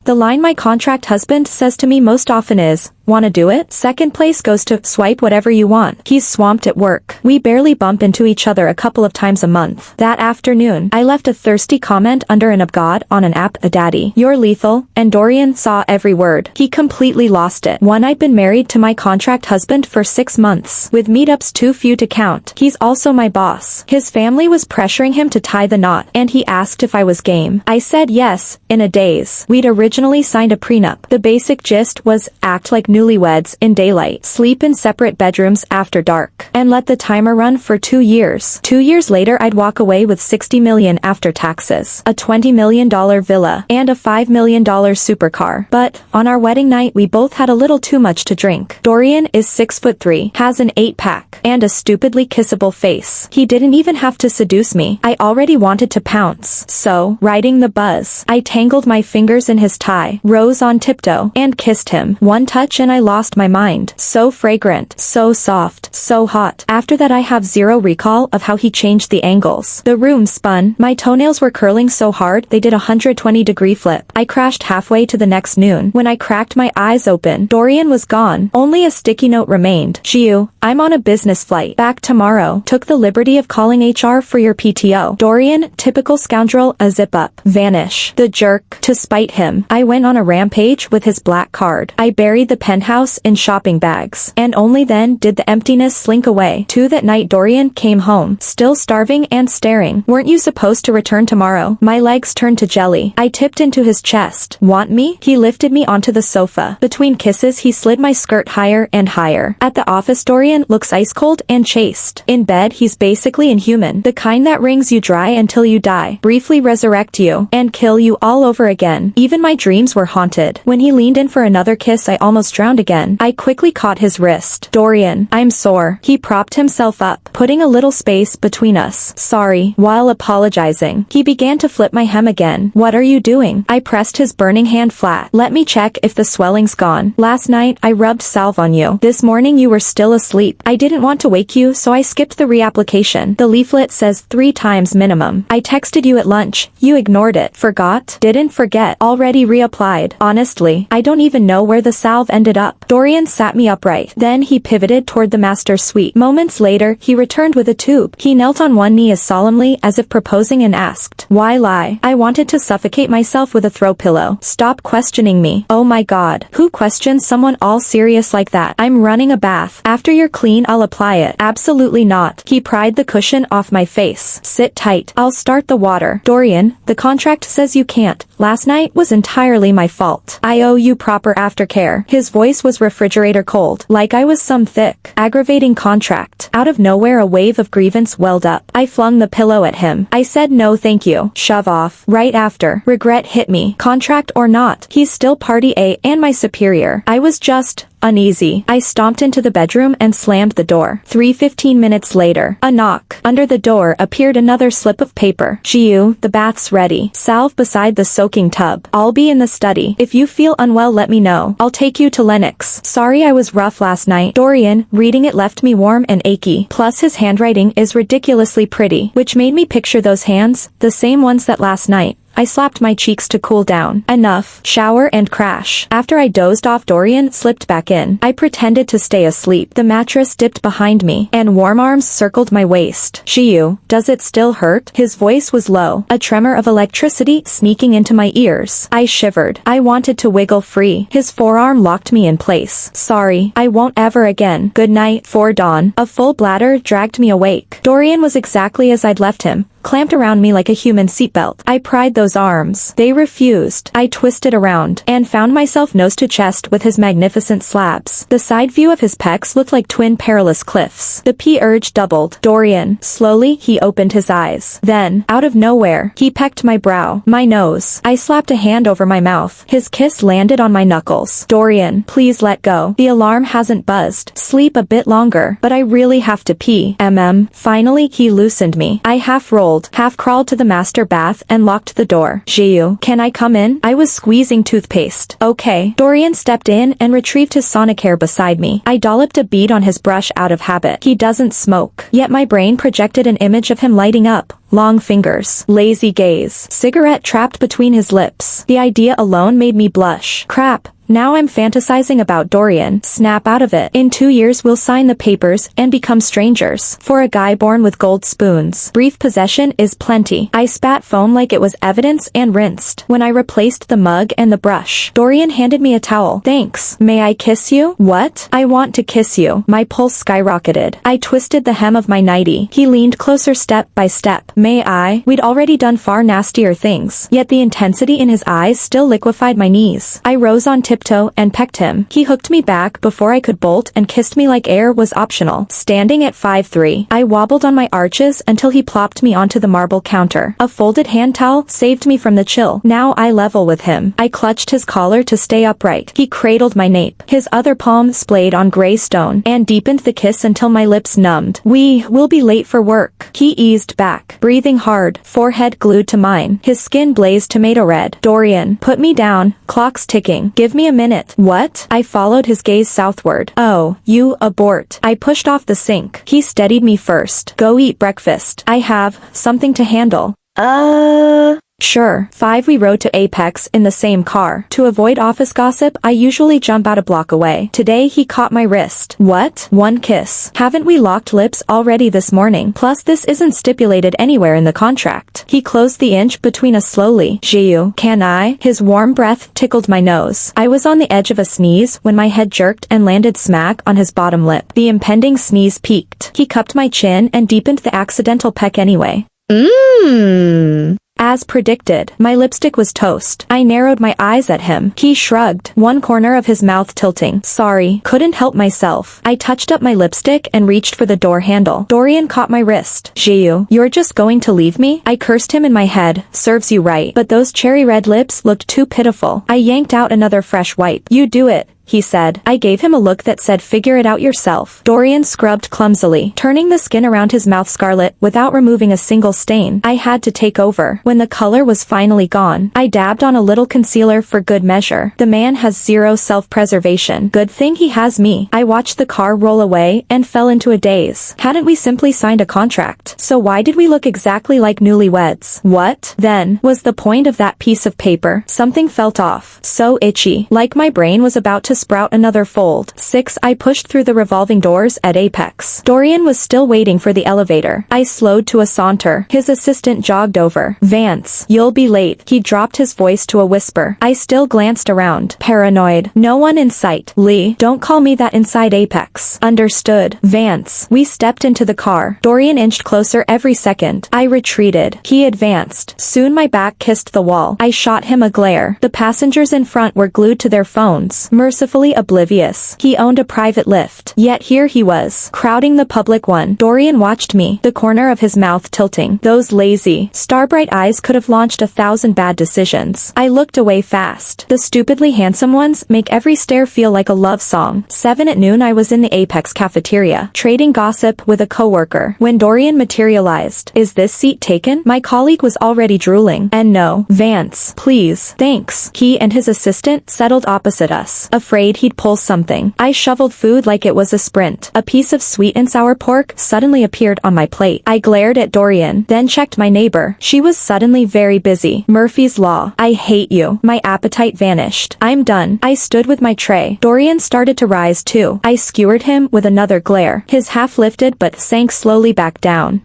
The line my contract husband says to me most often is, "Wanna do it?" Second place goes to, "Swipe whatever you want." He's swamped at work. We barely bump into each other a couple of times a month. That afternoon, I left a thirsty comment under an abgod on an app, a daddy. "You're lethal," and Dorian saw every word. He completely lost it. One, I'd been married to my contract husband for 6 months. With meetups too few to count. He's also my boss. His family was pressuring him to tie the knot, and he asked if I was game. I said yes, in a daze. We'd originally signed a prenup. The basic gist was, act like newlyweds in daylight, sleep in separate bedrooms after dark, and let the timer run for 2 years. 2 years later, I'd walk away with $60 million after taxes, a $20 million villa, and a $5 million supercar. But, on our wedding night, we both had a little too much to drink. Dorian is 6'3", has an 8-pack, and a stupidly kissable face. He didn't even have to seduce me. I already wanted to pounce. So, riding the buzz, I tangled my fingers in his tie, rose on tiptoe, and kissed him. One touch and I lost my mind. So fragrant, so soft, so hot. After that I have zero recall of how he changed the angles. The room spun. My toenails were curling so hard they did a 120-degree flip. I crashed halfway to the next noon. When I cracked my eyes open, Dorian was gone. Only a sticky note remained. Jiu, I'm on a business flight. Back tomorrow. Took the liberty of calling HR for your PTO. Dorian, typical scoundrel, a zip up. Vanish. The jerk. To spite him, I went on a rampage with his black card. I buried the penthouse in shopping bags. And only then did the emptiness slink away. 2 that night Dorian came home, still starving and staring. "Weren't you supposed to return tomorrow?" My legs turned to jelly. I tipped into his chest. "Want me?" He lifted me onto the sofa. Between kisses he slid my skirt higher and higher. At the office Dorian looks ice cold and chaste. In bed he's basically inhuman. The kind that wrings you dry until you die, briefly resurrect you, and kill you all over again. Even my dreams were haunted. When he leaned in for another kiss I almost drowned again. I quickly caught his wrist. "Dorian, I'm sore." He propped himself up, putting a little space between us. "Sorry." While apologizing, he began to flip my hem again. "What are you doing?" I pressed his burning hand flat. "Let me check if the swelling's gone. Last night I rubbed salve on you. This morning you were still asleep. I didn't want to wake you so I skipped the reapplication. The leaflet says 3 times minimum. I texted you at lunch. You ignored it. Forgot? Didn't forget. Already reapplied. Honestly, I don't even know where the salve ended up." Dorian sat me upright. Then he pivoted toward the master suite. Moments later, he returned with a tube. He knelt on one knee as solemnly as if proposing and asked, "Why lie?" I wanted to suffocate myself with a throw pillow. "Stop questioning me." Oh my god. Who questions someone all serious like that? "I'm running a bath. After you're clean I'll apply it." "Absolutely not." He pried the cushion off my face. "Sit tight. I'll start the water." "Dorian, the contract says you can't. Last night was entirely my fault. I owe you proper aftercare." His voice was refrigerator cold, like I was some thick, aggravating contract. Out of nowhere a wave of grievance welled up. I flung the pillow at him. I said no thank you. Shove off. Right after, regret hit me. Contract or not, he's still party A and my superior. I was just uneasy. I stomped into the bedroom and slammed the door. 15 minutes later, a knock. Under the door appeared another slip of paper. "Jiu, the bath's ready. Salve beside the soaking tub. I'll be in the study. If you feel unwell let me know. I'll take you to Lennox." Sorry I was rough last night. Dorian, reading it left me warm and achy. Plus his handwriting is ridiculously pretty, which made me picture those hands, the same ones that last night. I slapped my cheeks to cool down. Enough. Shower and crash. After I dozed off Dorian slipped back in. I pretended to stay asleep. The mattress dipped behind me, and warm arms circled my waist. "Jiu, does it still hurt?" His voice was low, a tremor of electricity sneaking into my ears. I shivered. I wanted to wiggle free. His forearm locked me in place. "Sorry, I won't ever again. Good night." 4 dawn. A full bladder dragged me awake. Dorian was exactly as I'd left him, clamped around me like a human seatbelt. I pried those arms. They refused. I twisted around, and found myself nose to chest with his magnificent slabs. The side view of his pecs looked like twin perilous cliffs. The pee urge doubled. "Dorian." Slowly, he opened his eyes. Then, out of nowhere, he pecked my brow, my nose. I slapped a hand over my mouth. His kiss landed on my knuckles. "Dorian, please let go. The alarm hasn't buzzed. Sleep a bit longer, but I really have to pee." Finally, he loosened me. I half rolled, half crawled to the master bath and locked the door. "Jiu, can I come in?" I was squeezing toothpaste. "Okay." Dorian stepped in and retrieved his Sonicare beside me. I dolloped a bead on his brush out of habit. He doesn't smoke. Yet my brain projected an image of him lighting up, long fingers, lazy gaze, cigarette trapped between his lips. The idea alone made me blush. Crap. Now I'm fantasizing about Dorian. Snap out of it. In 2 years we'll sign the papers and become strangers. For a guy born with gold spoons, brief possession is plenty. I spat foam like it was evidence and rinsed. When I replaced the mug and the brush, Dorian handed me a towel. Thanks. May I kiss you? What? I want to kiss you. My pulse skyrocketed. I twisted the hem of my nightie. He leaned closer step by step. May I? We'd already done far nastier things, yet the intensity in his eyes still liquefied my knees. I rose on tiptoe and pecked him. He hooked me back before I could bolt and kissed me like air was optional. Standing at 5'3", I wobbled on my arches until he plopped me onto the marble counter. A folded hand towel saved me from the chill. Now I level with him. I clutched his collar to stay upright. He cradled my nape. His other palm splayed on gray stone and deepened the kiss until my lips numbed. We will be late for work. He eased back, breathing hard, forehead glued to mine. His skin blazed tomato red. Dorian, put me down. Clock's ticking. Give me a minute. What? I followed his gaze southward. Oh, you abort. I pushed off the sink. He steadied me first. Go eat breakfast. I have something to handle. Sure. 5 We rode to Apex in the same car. To avoid office gossip, I usually jump out a block away. Today he caught my wrist. What? 1 kiss. Haven't we locked lips already this morning? Plus this isn't stipulated anywhere in the contract. He closed the inch between us slowly. Jiu, can I? His warm breath tickled my nose. I was on the edge of a sneeze when my head jerked and landed smack on his bottom lip. The impending sneeze peaked. He cupped my chin and deepened the accidental peck anyway. As predicted, my lipstick was toast. I narrowed my eyes at him. He shrugged, one corner of his mouth tilting. Sorry, couldn't help myself. I touched up my lipstick and reached for the door handle. Dorian caught my wrist. Jiu, you're just going to leave me? I cursed him in my head. Serves you right. But those cherry red lips looked too pitiful. I yanked out another fresh wipe. You do it, he said. I gave him a look that said figure it out yourself. Dorian scrubbed clumsily, turning the skin around his mouth scarlet without removing a single stain. I had to take over. When the color was finally gone, I dabbed on a little concealer for good measure. The man has zero self-preservation. Good thing he has me. I watched the car roll away and fell into a daze. Hadn't we simply signed a contract? So why did we look exactly like newlyweds? What, then, was the point of that piece of paper? Something felt off. So itchy. Like my brain was about to sprout another fold. 6 I pushed through the revolving doors at Apex. Dorian was still waiting for the elevator. I slowed to a saunter. His assistant jogged over. Vance, you'll be late. He dropped his voice to a whisper. I still glanced around. Paranoid. No one in sight. Lee, don't call me that inside Apex. Understood. Vance. We stepped into the car. Dorian inched closer every second. I retreated. He advanced. Soon my back kissed the wall. I shot him a glare. The passengers in front were glued to their phones, mercifully oblivious. He owned a private lift. Yet here he was, crowding the public one. Dorian watched me, the corner of his mouth tilting. Those lazy, starbright eyes could have launched 1,000 bad decisions. I looked away fast. The stupidly handsome ones make every stare feel like a love song. 7 at noon I was in the Apex cafeteria, trading gossip with a coworker. When Dorian materialized, is this seat taken? My colleague was already drooling. And no, Vance, please, thanks. He and his assistant settled opposite us, afraid he'd pull something. I shoveled food like it was a sprint. A piece of sweet and sour pork suddenly appeared on my plate. I glared at Dorian, then checked my neighbor. She was suddenly very busy. Murphy's Law. I hate you. My appetite vanished. I'm done. I stood with my tray. Dorian started to rise too. I skewered him with another glare. His half lifted but sank slowly back down.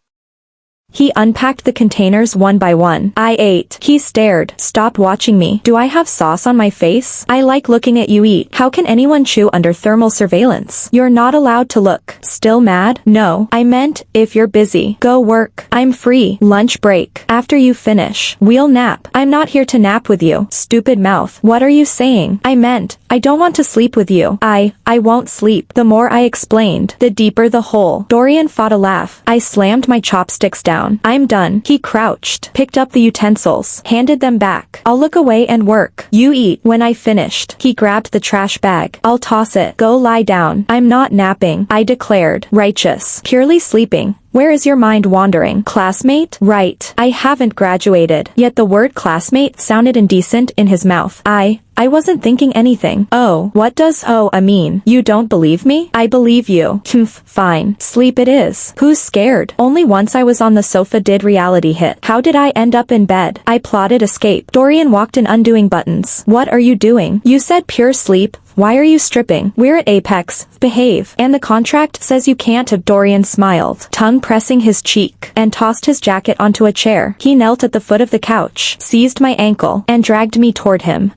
He unpacked the containers one by one. I ate. He stared, stopped watching me. Do I have sauce on my face? I like looking at you eat. How can anyone chew under thermal surveillance? You're not allowed to look. Still mad? No. I meant, if you're busy, go work. I'm free. Lunch break. After you finish, we'll nap. I'm not here to nap with you. Stupid mouth. What are you saying? I meant, I don't want to sleep with you. I won't sleep. The more I explained, the deeper the hole. Dorian fought a laugh. I slammed my chopsticks down. I'm done. He crouched, picked up the utensils, handed them back. I'll look away and work. You eat. When I finished, he grabbed the trash bag. I'll toss it. Go lie down. I'm not napping, I declared. Righteous. Purely sleeping. Where is your mind wandering? Classmate? Right. I haven't graduated. Yet the word classmate sounded indecent in his mouth. I wasn't thinking anything. Oh, what does mean? You don't believe me? I believe you. Humph, fine. Sleep it is. Who's scared? Only once I was on the sofa did reality hit. How did I end up in bed? I plotted escape. Dorian walked in undoing buttons. What are you doing? You said pure sleep. Why are you stripping? We're at Apex. Behave. And the contract says you can't have. Dorian smiled, tongue pressing his cheek, and tossed his jacket onto a chair. He knelt at the foot of the couch, seized my ankle, and dragged me toward him.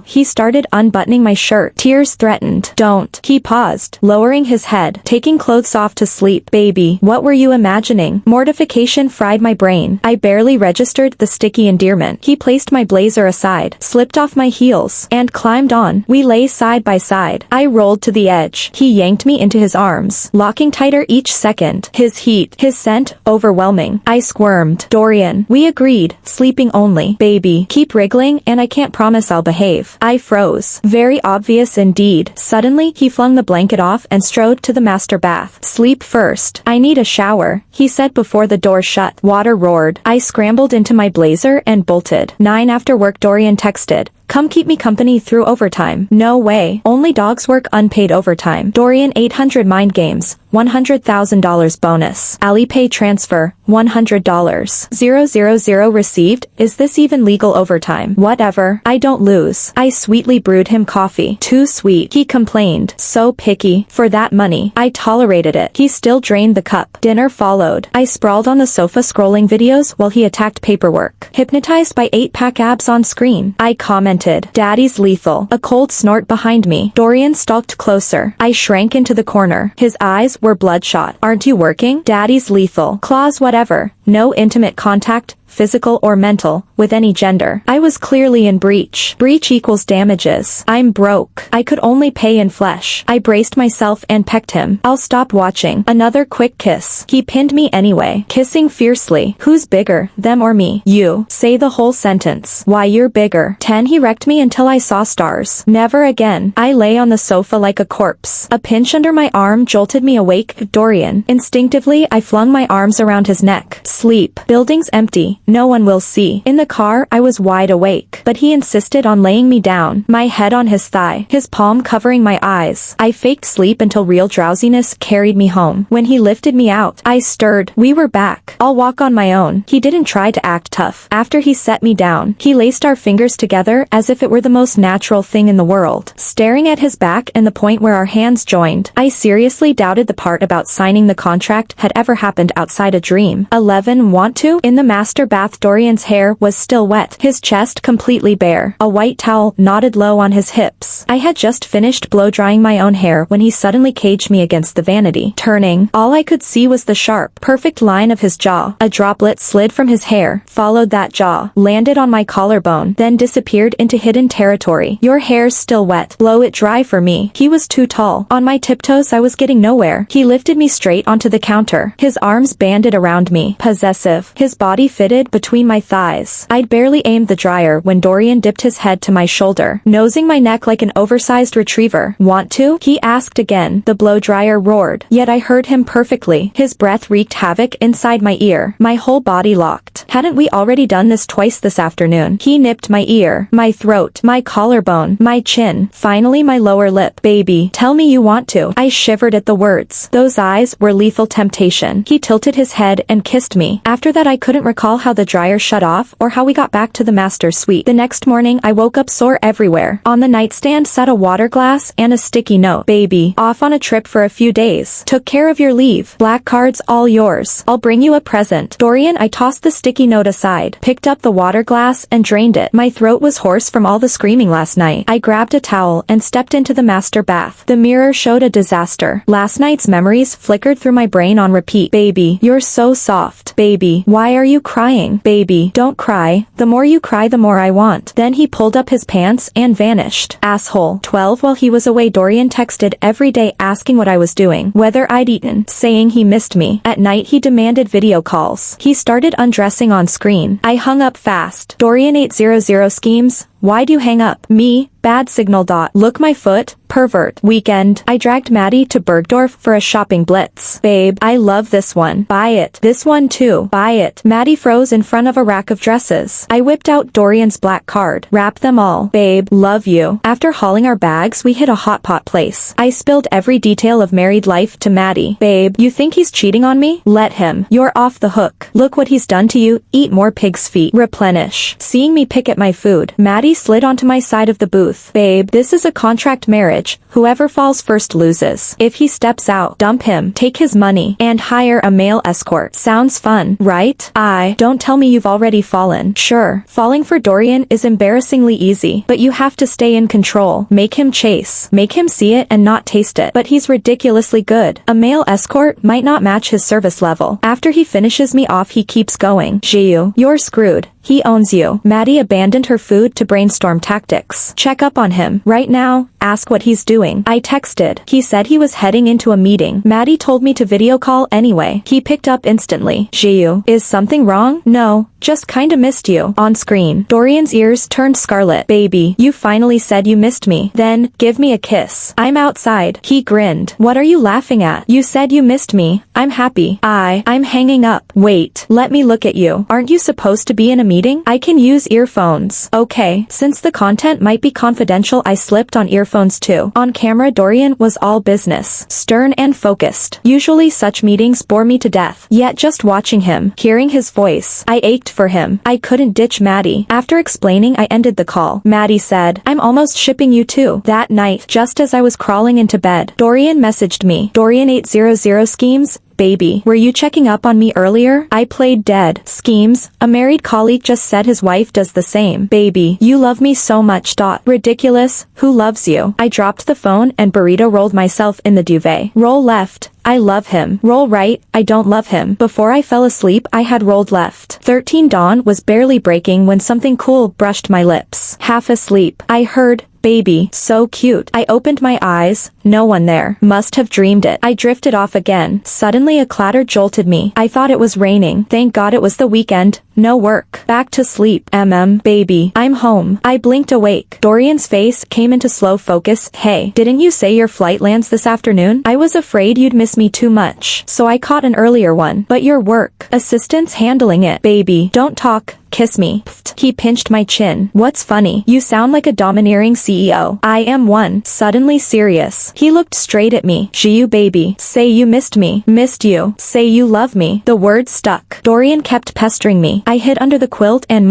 He started unbuttoning my shirt. Tears threatened. Don't. He paused, lowering his head, taking clothes off to sleep. Baby, what were you imagining? Mortification fried my brain. I barely registered the sticky endearment. He placed my blazer aside, slipped off my heels, and climbed on. We lay side by side. I rolled to the edge. He yanked me into his arms, locking tighter each second. His heat, his scent, overwhelming. I squirmed. Dorian. We agreed. Sleeping only. Baby, keep wriggling and I can't promise I'll behave. I froze. Very obvious indeed. Suddenly, he flung the blanket off and strode to the master bath. Sleep first. I need a shower, he said before the door shut. Water roared. I scrambled into my blazer and bolted. 9 after work. Dorian texted. Come keep me company through overtime. No way. Only dogs work unpaid overtime. Dorian 800 mind games. $100,000 bonus. Alipay transfer. $100. 000 received. Is this even legal overtime? Whatever. I don't lose. I sweetly brewed him coffee. Too sweet. He complained. So picky. For that money. I tolerated it. He still drained the cup. Dinner followed. I sprawled on the sofa scrolling videos while he attacked paperwork. Hypnotized by 8-pack abs on screen. I commented. Daddy's lethal. A cold snort behind me. Dorian stalked closer. I shrank into the corner. His eyes were bloodshot. Aren't you working? Daddy's lethal. Claws whatever. No intimate contact, physical or mental, with any gender. I was clearly in breach. Breach equals damages. I'm broke. I could only pay in flesh. I braced myself and pecked him. I'll stop watching. Another quick kiss. He pinned me anyway, kissing fiercely. Who's bigger, them or me? You. Say the whole sentence. Why you're bigger. 10. He wrecked me until I saw stars. Never again. I lay on the sofa like a corpse. A pinch under my arm jolted me awake. Dorian. Instinctively, I flung my arms around his neck. Sleep. Building's empty. No one will see. In the car, I was wide awake, but he insisted on laying me down, my head on his thigh, his palm covering my eyes. I faked sleep until real drowsiness carried me home. When he lifted me out, I stirred. We were back. I'll walk on my own. He didn't try to act tough. After he set me down, he laced our fingers together as if it were the most natural thing in the world. Staring at his back and the point where our hands joined, I seriously doubted the part about signing the contract had ever happened outside a dream. 11. Want to? In the master bath, Dorian's hair was still wet, his chest completely bare. A white towel knotted low on his hips. I had just finished blow-drying my own hair when he suddenly caged me against the vanity. Turning, all I could see was the sharp, perfect line of his jaw. A droplet slid from his hair, followed that jaw, landed on my collarbone, then disappeared into hidden territory. Your hair's still wet. Blow it dry for me. He was too tall. On my tiptoes I was getting nowhere. He lifted me straight onto the counter, his arms banded around me. Possessive. His body fitted between my thighs. I'd barely aimed the dryer when Dorian dipped his head to my shoulder, nosing my neck like an oversized retriever. Want to? He asked again. The blow dryer roared, yet I heard him perfectly. His breath wreaked havoc inside my ear. My whole body locked. Hadn't we already done this twice this afternoon? He nipped my ear, my throat, my collarbone, my chin, finally my lower lip. Baby, tell me you want to. I shivered at the words. Those eyes were lethal temptation. He tilted his head and kissed me. After that I couldn't recall how the dryer shut off or how we got back to the master's suite. The next morning I woke up sore everywhere. On the nightstand sat a water glass and a sticky note. Baby, off on a trip for a few days. Took care of your leave. Black cards all yours. I'll bring you a present. Dorian. I tossed the sticky note aside, picked up the water glass and drained it. My throat was hoarse from all the screaming last night. I grabbed a towel and stepped into the master bath. The mirror showed a disaster. Last night's memories flickered through my brain on repeat. Baby, you're so soft. Baby, why are you crying? Baby, don't cry. The more you cry the more I want. Then he pulled up his pants and vanished. Asshole. 12. While he was away, Dorian texted every day asking what I was doing, whether I'd eaten, saying he missed me. At night he demanded video calls. He started undressing on screen. I hung up fast. Dorian 800 schemes. Why'd you hang up? Me, bad signal. Look my foot, pervert. Weekend. I dragged Maddie to Bergdorf for a shopping blitz. Babe, I love this one. Buy it. This one too. Buy it. Maddie froze in front of a rack of dresses. I whipped out Dorian's black card. Wrap them all. Babe, love you. After hauling our bags, we hit a hot pot place. I spilled every detail of married life to Maddie. Babe, you think he's cheating on me? Let him. You're off the hook. Look what he's done to you. Eat more pig's feet. Replenish. Seeing me pick at my food, Maddie slid onto my side of the booth. Babe, this is a contract marriage. Whoever falls first loses. If he steps out, dump him, take his money, and hire a male escort. Sounds fun, right? Don't tell me you've already fallen. Sure, falling for Dorian is embarrassingly easy, but you have to stay in control. Make him chase. Make him see it and not taste it. But he's ridiculously good. A male escort might not match his service level. After he finishes me off, he keeps going. Jiu, you're screwed. He owns you. Maddie abandoned her food to brainstorm tactics. Check up on him. Right now, ask what he's doing. I texted. He said he was heading into a meeting. Maddie told me to video call anyway. He picked up instantly. Jiu, is something wrong? No, just kinda missed you. On screen. Dorian's ears turned scarlet. Baby, you finally said you missed me. Then, give me a kiss. I'm outside. He grinned. What are you laughing at? You said you missed me. I'm happy. I'm hanging up. Wait, let me look at you. Aren't you supposed to be in a meeting? I can use earphones. Okay, since the content might be confidential, I slipped on earphones too. On camera, Dorian was all business, stern and focused. Usually such meetings bore me to death. Yet just watching him, hearing his voice, I ached for him. I couldn't ditch Maddie. After explaining, I ended the call. Maddie said, I'm almost shipping you too. That night, just as I was crawling into bed, Dorian messaged me. Dorian 800 schemes. Baby, were you checking up on me earlier? I played dead. Schemes. A married colleague just said his wife does the same. Baby, you love me so much. Ridiculous. Who loves you? I dropped the phone and burrito rolled myself in the duvet. Roll left. I love him. Roll right. I don't love him. Before I fell asleep, I had rolled left. 13 dawn was barely breaking when something cool brushed my lips. Half asleep. I heard, baby, so cute. I opened my eyes. No one there. Must have dreamed it. I drifted off again. Suddenly a clatter jolted me. I thought it was raining. Thank God it was the weekend. No work. Back to sleep. Baby, I'm home. I blinked awake. Dorian's face came into slow focus. Hey, didn't you say your flight lands this afternoon? I was afraid you'd miss me too much, so I caught an earlier one. But your work. Assistant's handling it. Baby, don't talk. Kiss me. He pinched my chin. What's funny? You sound like a domineering CEO. I am one. Suddenly serious. He looked straight at me. Jiu baby. Say you missed me. Missed you. Say you love me. The words stuck. Dorian kept pestering me. I hid under the quilt and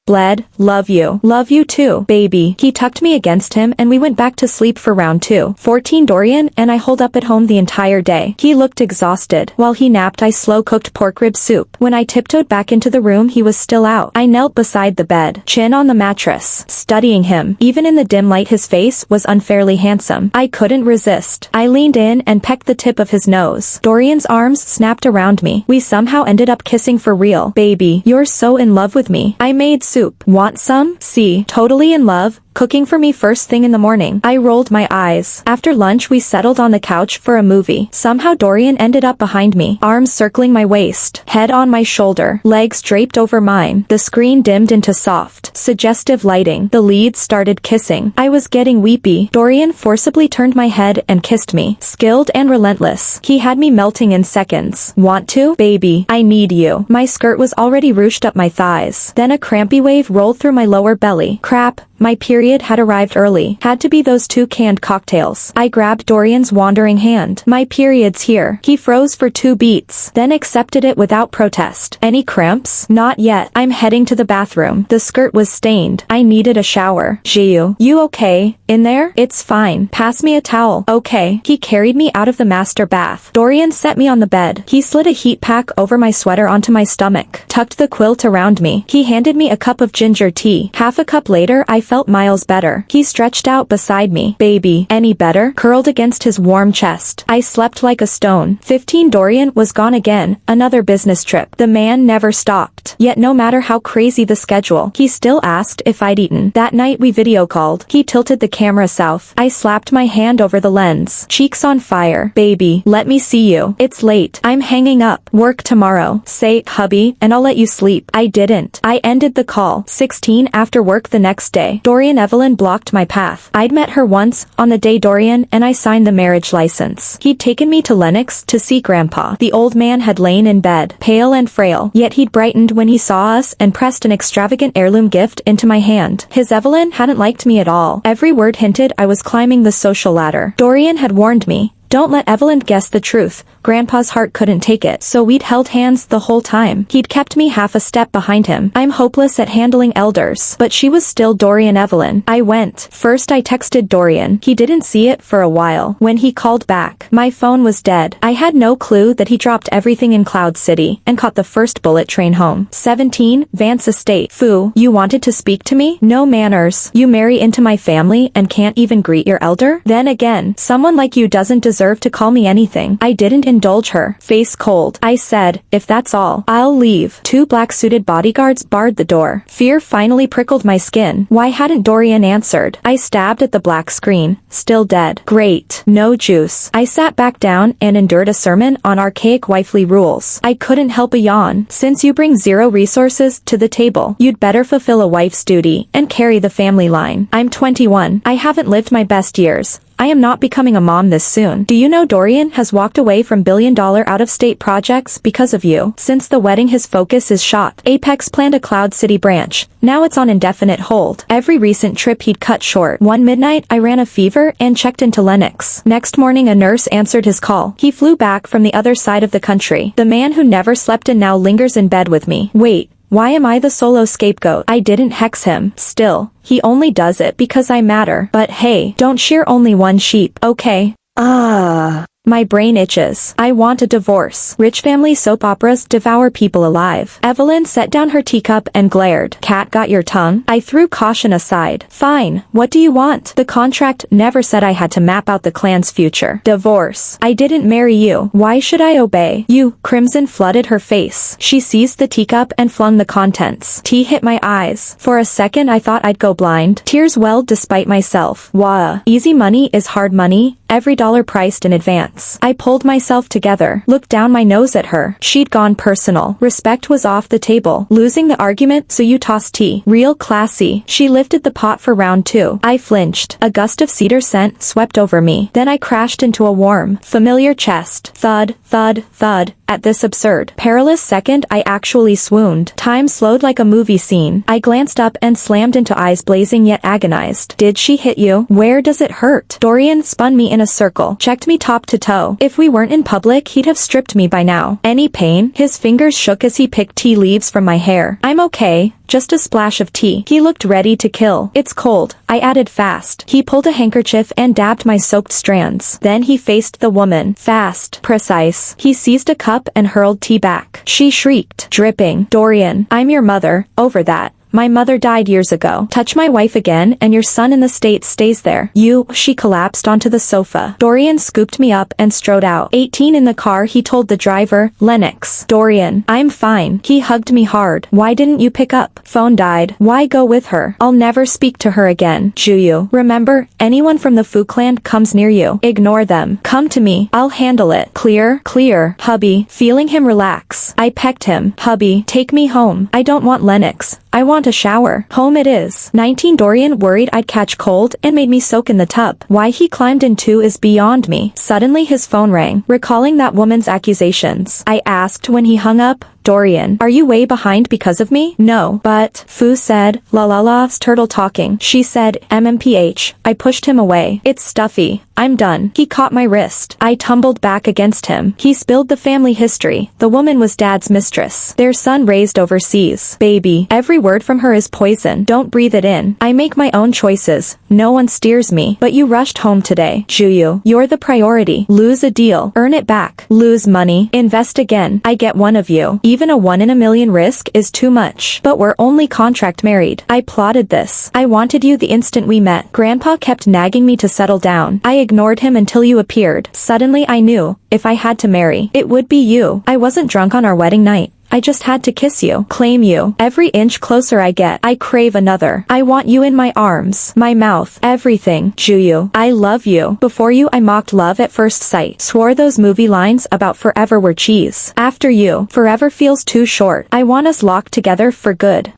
bled. Love you. Love you too, baby. He tucked me against him and we went back to sleep for round 2. 14 Dorian and I holed up at home the entire day. He looked exhausted. While he napped, I slow-cooked pork rib soup. When I tiptoed back into the room, he was still out. I knelt beside the bed, chin on the mattress, studying him. Even in the dim light, his face was unfairly handsome. I couldn't resist. I leaned in and pecked the tip of his nose. Dorian's arms snapped around me. We somehow ended up kissing for real. Baby, you're so in love with me. I made soup. Want some? See, totally in love. Cooking for me first thing in the morning. I rolled my eyes. After lunch we settled on the couch for a movie. Somehow Dorian ended up behind me, arms circling my waist, head on my shoulder, legs draped over mine. The screen dimmed into soft, suggestive lighting. The leads started kissing. I was getting weepy. Dorian forcibly turned my head and kissed me. Skilled and relentless. He had me melting in seconds. Want to? Baby, I need you. My skirt was already ruched up my thighs. Then a crampy wave rolled through my lower belly. Crap. My period had arrived early. Had to be those 2 canned cocktails. I grabbed Dorian's wandering hand. My period's here. He froze for 2 beats, then accepted it without protest. Any cramps? Not yet. I'm heading to the bathroom. The skirt was stained. I needed a shower. Jiu, you okay? In there? It's fine. Pass me a towel. Okay. He carried me out of the master bath. Dorian set me on the bed. He slid a heat pack over my sweater onto my stomach, tucked the quilt around me. He handed me a cup of ginger tea. Half a cup later, I felt miles better. He stretched out beside me. Baby, any better? Curled against his warm chest. I slept like a stone. 15 Dorian was gone again, another business trip. The man never stopped. Yet no matter how crazy the schedule, he still asked if I'd eaten. That night we video called. He tilted the camera south. I slapped my hand over the lens. Cheeks on fire. Baby, let me see you. It's late. I'm hanging up. Work tomorrow. Say, hubby, and I'll let you sleep. I didn't. I ended the call. 16 after work the next day. Dorian Evelyn blocked my path. I'd met her once, on the day Dorian and I signed the marriage license. He'd taken me to Lennox to see Grandpa. The old man had lain in bed, pale and frail, yet he'd brightened when he saw us and pressed an extravagant heirloom gift into my hand. His Evelyn hadn't liked me at all. Every word hinted I was climbing the social ladder. Dorian had warned me, don't let Evelyn guess the truth. Grandpa's heart couldn't take it, so we'd held hands the whole time. He'd kept me half a step behind him. I'm hopeless at handling elders, but she was still Dorian Evelyn. I went. First I texted Dorian. He didn't see it for a while. When he called back, my phone was dead. I had no clue that he dropped everything in Cloud City and caught the first bullet train home. 17, Vance Estate. Foo, you wanted to speak to me? No manners. You marry into my family and can't even greet your elder? Then again, someone like you doesn't deserve to call me anything. I didn't indulge her. Face cold. I said, if that's all, I'll leave. 2 black-suited bodyguards barred the door. Fear finally prickled my skin. Why hadn't Dorian answered? I stabbed at the black screen. Still dead. Great. No juice. I sat back down and endured a sermon on archaic wifely rules. I couldn't help a yawn. Since you bring 0 resources to the table, you'd better fulfill a wife's duty and carry the family line. I'm 21. I haven't lived my best years. I am not becoming a mom this soon. Do you know Dorian has walked away from billion-dollar out-of-state projects because of you? Since the wedding his focus is shot. Apex planned a Cloud City branch. Now it's on indefinite hold. Every recent trip he'd cut short. One midnight I ran a fever and checked into Lennox. Next morning a nurse answered his call. He flew back from the other side of the country. The man who never slept and now lingers in bed with me. Wait. Why am I the solo scapegoat? I didn't hex him. Still, he only does it because I matter. But hey, don't shear only one sheep, okay? My brain itches. I want a divorce. Rich family soap operas devour people alive. Evelyn set down her teacup and glared. Cat got your tongue? I threw caution aside. Fine, what do you want? The contract never said I had to map out the clan's future. Divorce. I didn't marry you. Why should I obey? You. Crimson flooded her face. She seized the teacup and flung the contents. Tea hit my eyes. For a second I thought I'd go blind. Tears welled despite myself. Wah. Easy money is hard money. Every dollar priced in advance. I pulled myself together, looked down my nose at her. She'd gone personal. Respect was off the table. Losing the argument, so you toss tea. Real classy. She lifted the pot for round 2. I flinched. A gust of cedar scent swept over me. Then I crashed into a warm, familiar chest. Thud, thud, thud. At this absurd, perilous second I actually swooned. Time slowed like a movie scene. I glanced up and slammed into eyes blazing yet agonized. Did she hit you? Where does it hurt? Dorian spun me in a circle, checked me top to toe. If we weren't in public he'd have stripped me by now. Any pain? His fingers shook as he picked tea leaves from my hair. I'm okay. Just a splash of tea. He looked ready to kill. It's cold, I added fast. He pulled a handkerchief and dabbed my soaked strands. Then he faced the woman. Fast. Precise. He seized a cup and hurled tea back. She shrieked, dripping. Dorian, I'm your mother. Over that. My mother died years ago. Touch my wife again and your son in the States stays there. She collapsed onto the sofa. Dorian scooped me up and strode out. 18 in the car he told the driver, Lennox. Dorian, I'm fine. He hugged me hard. Why didn't you pick up? Phone died. Why go with her? I'll never speak to her again. Juyu. Remember, anyone from the Fu clan comes near you. Ignore them. Come to me. I'll handle it. Clear? Clear. Hubby. Feeling him relax. I pecked him. Hubby, take me home. I don't want Lennox. I want a shower. Home it is. 19 Dorian worried I'd catch cold and made me soak in the tub. Why he climbed in too is beyond me. Suddenly his phone rang, recalling that woman's accusations. I asked when he hung up, Dorian, are you way behind because of me? No, but, Fu said, la la la's turtle talking. She said, MMPH. I pushed him away. It's stuffy. I'm done. He caught my wrist. I tumbled back against him. He spilled the family history. The woman was Dad's mistress. Their son raised overseas. Baby. Every word from her is poison. Don't breathe it in. I make my own choices. No one steers me. But you rushed home today. Juyu, you're the priority. Lose a deal. Earn it back. Lose money. Invest again. I get one of you. Even a 1 in a million risk is too much. But we're only contract married. I plotted this. I wanted you the instant we met. Grandpa kept nagging me to settle down. I ignored him until you appeared. Suddenly I knew, if I had to marry, it would be you. I wasn't drunk on our wedding night. I just had to kiss you, claim you. Every inch closer I get, I crave another. I want you in my arms, my mouth, everything. Juyu, I love you. Before you I mocked love at first sight. Swore those movie lines about forever were cheese. After you, forever feels too short. I want us locked together for good.